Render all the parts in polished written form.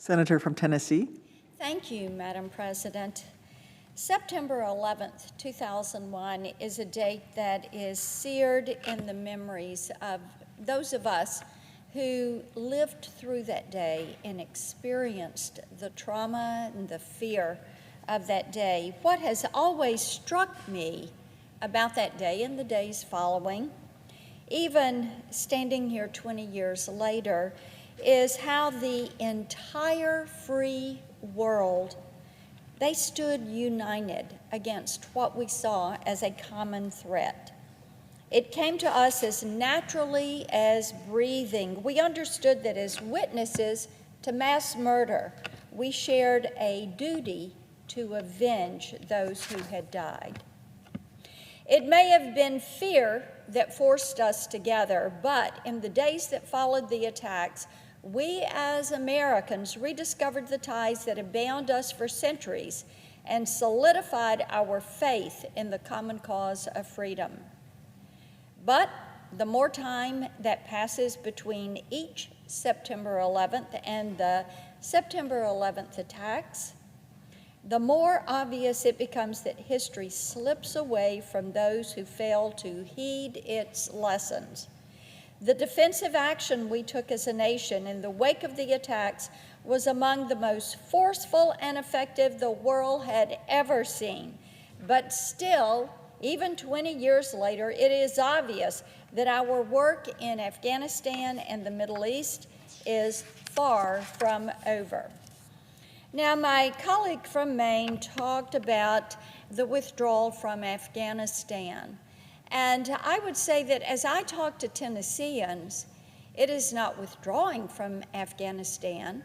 Senator from Tennessee. Thank you, Madam President. September 11th, 2001 is a date that is seared in the memories of those of us who lived through that day and experienced the trauma and the fear of that day. What has always struck me about that day and the days following, even standing here 20 years later, is how the entire free world, they stood united against what we saw as a common threat. It came to us as naturally as breathing. We understood that as witnesses to mass murder, we shared a duty to avenge those who had died. It may have been fear that forced us together, but in the days that followed the attacks, we as Americans rediscovered the ties that have bound us for centuries and solidified our faith in the common cause of freedom. But the more time that passes between each September 11th and the September 11th attacks, the more obvious it becomes that history slips away from those who fail to heed its lessons. The defensive action we took as a nation in the wake of the attacks was among the most forceful and effective the world had ever seen. But still, even 20 years later, it is obvious that our work in Afghanistan and the Middle East is far from over. Now, my colleague from Maine talked about the withdrawal from Afghanistan. And I would say that as I talk to Tennesseans, it is not withdrawing from Afghanistan.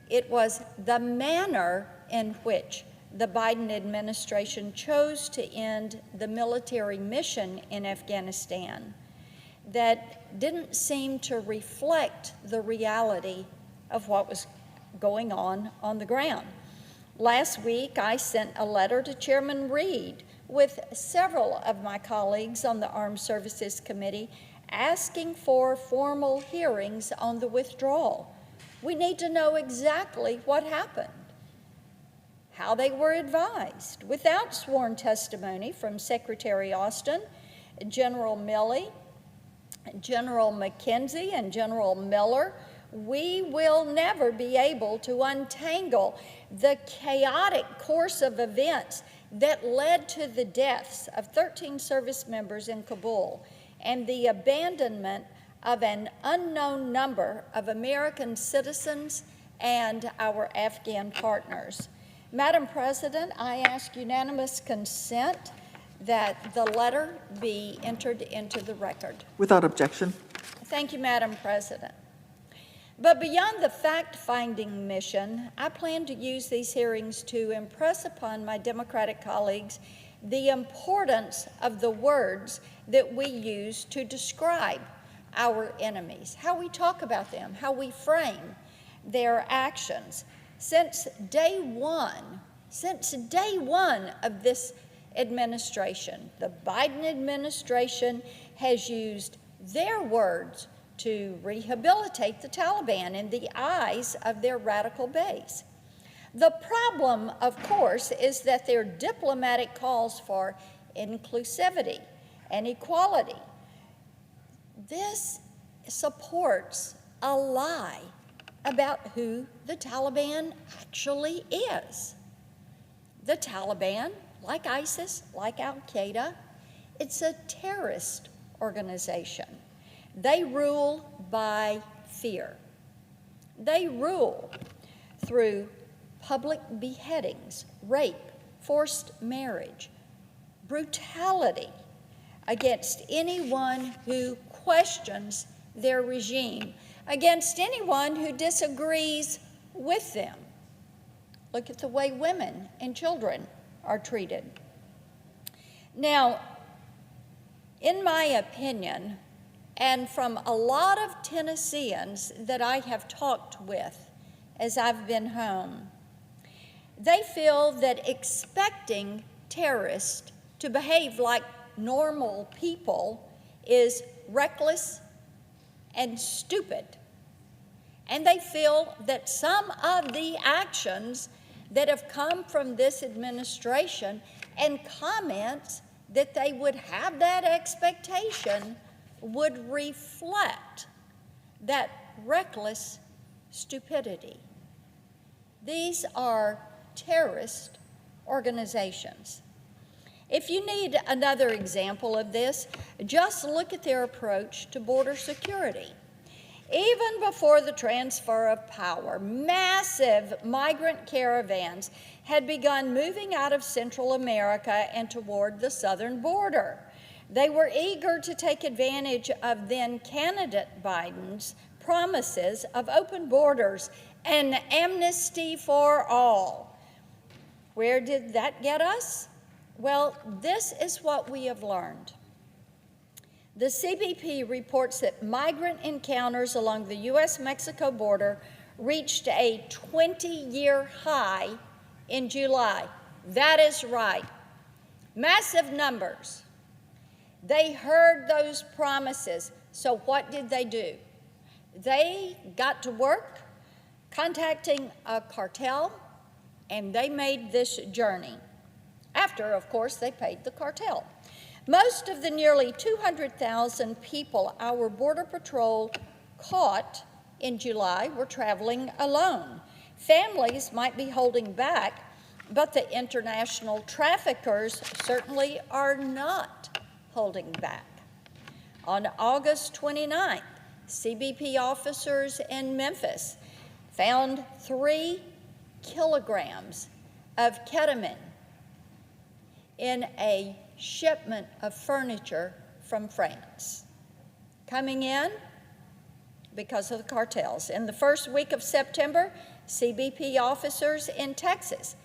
It was the manner in which the Biden administration chose to end the military mission in Afghanistan that didn't seem to reflect the reality of what was going on the ground. Last week, I sent a letter to Chairman Reed with several of my colleagues on the Armed Services Committee asking for formal hearings on the withdrawal. We need to know exactly what happened, how they were advised, without sworn testimony from Secretary Austin, General Milley, General McKenzie, and General Miller. We will never be able to untangle the chaotic course of events that led to the deaths of 13 service members in Kabul and the abandonment of an unknown number of American citizens and our Afghan partners. Madam President, I ask unanimous consent that the letter be entered into the record. Without objection. Thank you, Madam President. But beyond the fact-finding mission, I plan to use these hearings to impress upon my Democratic colleagues the importance of the words that we use to describe our enemies, how we talk about them, how we frame their actions. Since day one of this administration, the Biden administration has used their words to rehabilitate the Taliban in the eyes of their radical base. The problem, of course, is that their diplomatic calls for inclusivity and equality, this supports a lie about who the Taliban actually is. The Taliban, like ISIS, like Al-Qaeda, it's a terrorist organization. They rule by fear. They rule through public beheadings, rape, forced marriage, brutality against anyone who questions their regime, against anyone who disagrees with them. Look at the way women and children are treated. Now, in my opinion, and from a lot of Tennesseans that I have talked with as I've been home, they feel that expecting terrorists to behave like normal people is reckless and stupid. And they feel that some of the actions that have come from this administration and comments that they would have that expectation would reflect that reckless stupidity. These are terrorist organizations. If you need another example of this, just look at their approach to border security. Even before the transfer of power, massive migrant caravans had begun moving out of Central America and toward the southern border. They were eager to take advantage of then candidate Biden's promises of open borders and amnesty for all. Where did that get us? Well, this is what we have learned. The CBP reports that migrant encounters along the U.S.-Mexico border reached a 20-year high in July. That is right. Massive numbers. They heard those promises. So what did they do? They got to work contacting a cartel, and they made this journey. After, of course, they paid the cartel. Most of the nearly 200,000 people our Border Patrol caught in July were traveling alone. Families might be holding back, but the international traffickers certainly are not holding back. On August 29th, CBP officers in Memphis found 3 kilograms of ketamine in a shipment of furniture from France, coming in because of the cartels. In the first week of September, CBP officers in Texas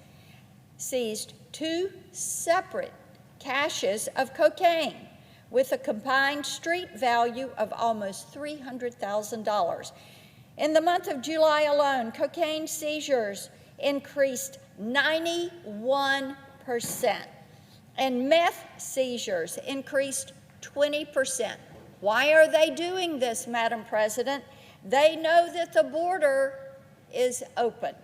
seized 2 separate caches of cocaine with a combined street value of almost $300,000. In the month of July alone, cocaine seizures increased 91%. And meth seizures increased 20%. Why are they doing this, Madam President? They know that the border is open.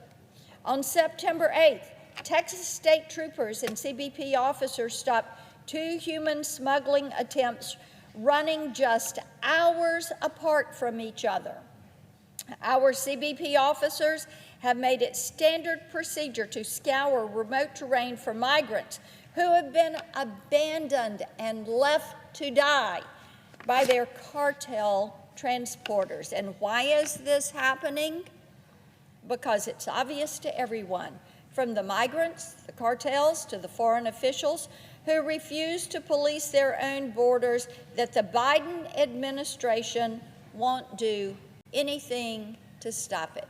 On September 8th, Texas state troopers and CBP officers stopped 2 human smuggling attempts running just hours apart from each other. Our CBP officers have made it standard procedure to scour remote terrain for migrants who have been abandoned and left to die by their cartel transporters. And why is this happening? Because it's obvious to everyone, from the migrants, the cartels, to the foreign officials who refuse to police their own borders, that the Biden administration won't do anything to stop it.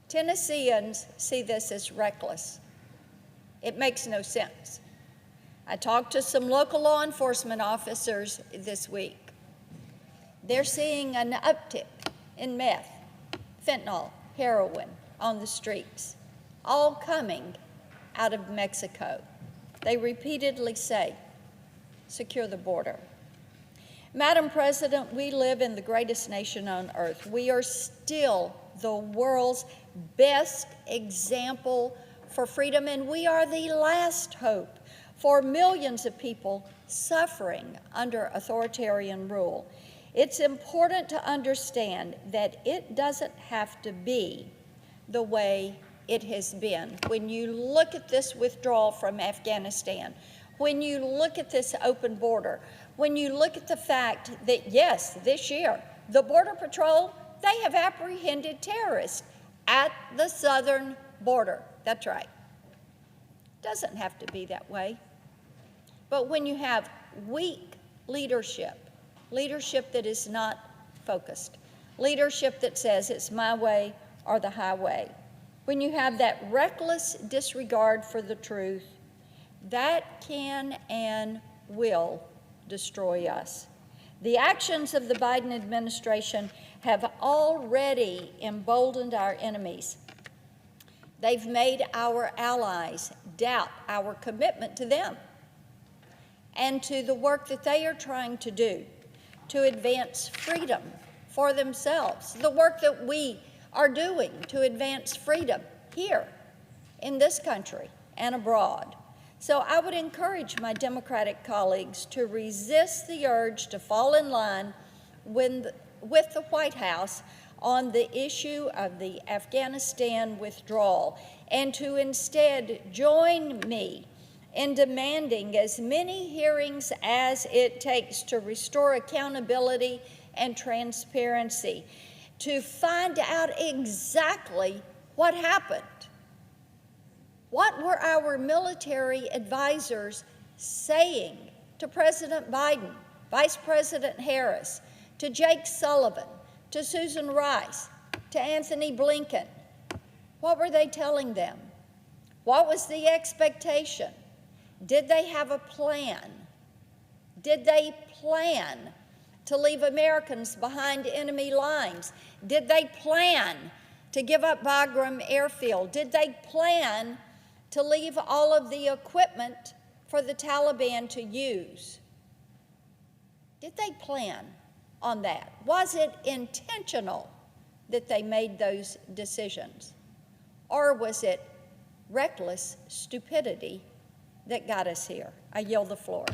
Tennesseans see this as reckless. It makes no sense. I talked to some local law enforcement officers this week. They're seeing an uptick in meth, fentanyl, heroin on the streets, all coming out of Mexico. They repeatedly say, secure the border. Madam President, we live in the greatest nation on earth. We are still the world's best example for freedom, and we are the last hope for millions of people suffering under authoritarian rule. It's important to understand that it doesn't have to be the way it has been. When you look at this withdrawal from Afghanistan, when you look at this open border, when you look at the fact that, yes, this year, the Border Patrol, they have apprehended terrorists at the southern border. That's right. Doesn't have to be that way. But when you have weak leadership, leadership that is not focused, leadership that says it's my way or the highway, when you have that reckless disregard for the truth, that can and will destroy us. The actions of the Biden administration have already emboldened our enemies. They've made our allies doubt our commitment to them and to the work that they are trying to do to advance freedom for themselves, the work that we are doing to advance freedom here in this country and abroad. So I would encourage my Democratic colleagues to resist the urge to fall in line with the White House on the issue of the Afghanistan withdrawal, and to instead join me in demanding as many hearings as it takes to restore accountability and transparency, to find out exactly what happened. What were our military advisors saying to President Biden, Vice President Harris, to Jake Sullivan, to Susan Rice, to Anthony Blinken? What were they telling them? What was the expectation? Did they have a plan? Did they plan to leave Americans behind enemy lines? Did they plan to give up Bagram Airfield? Did they plan to leave all of the equipment for the Taliban to use? Did they plan on that? Was it intentional that they made those decisions? Or was it reckless stupidity that got us here? I yield the floor.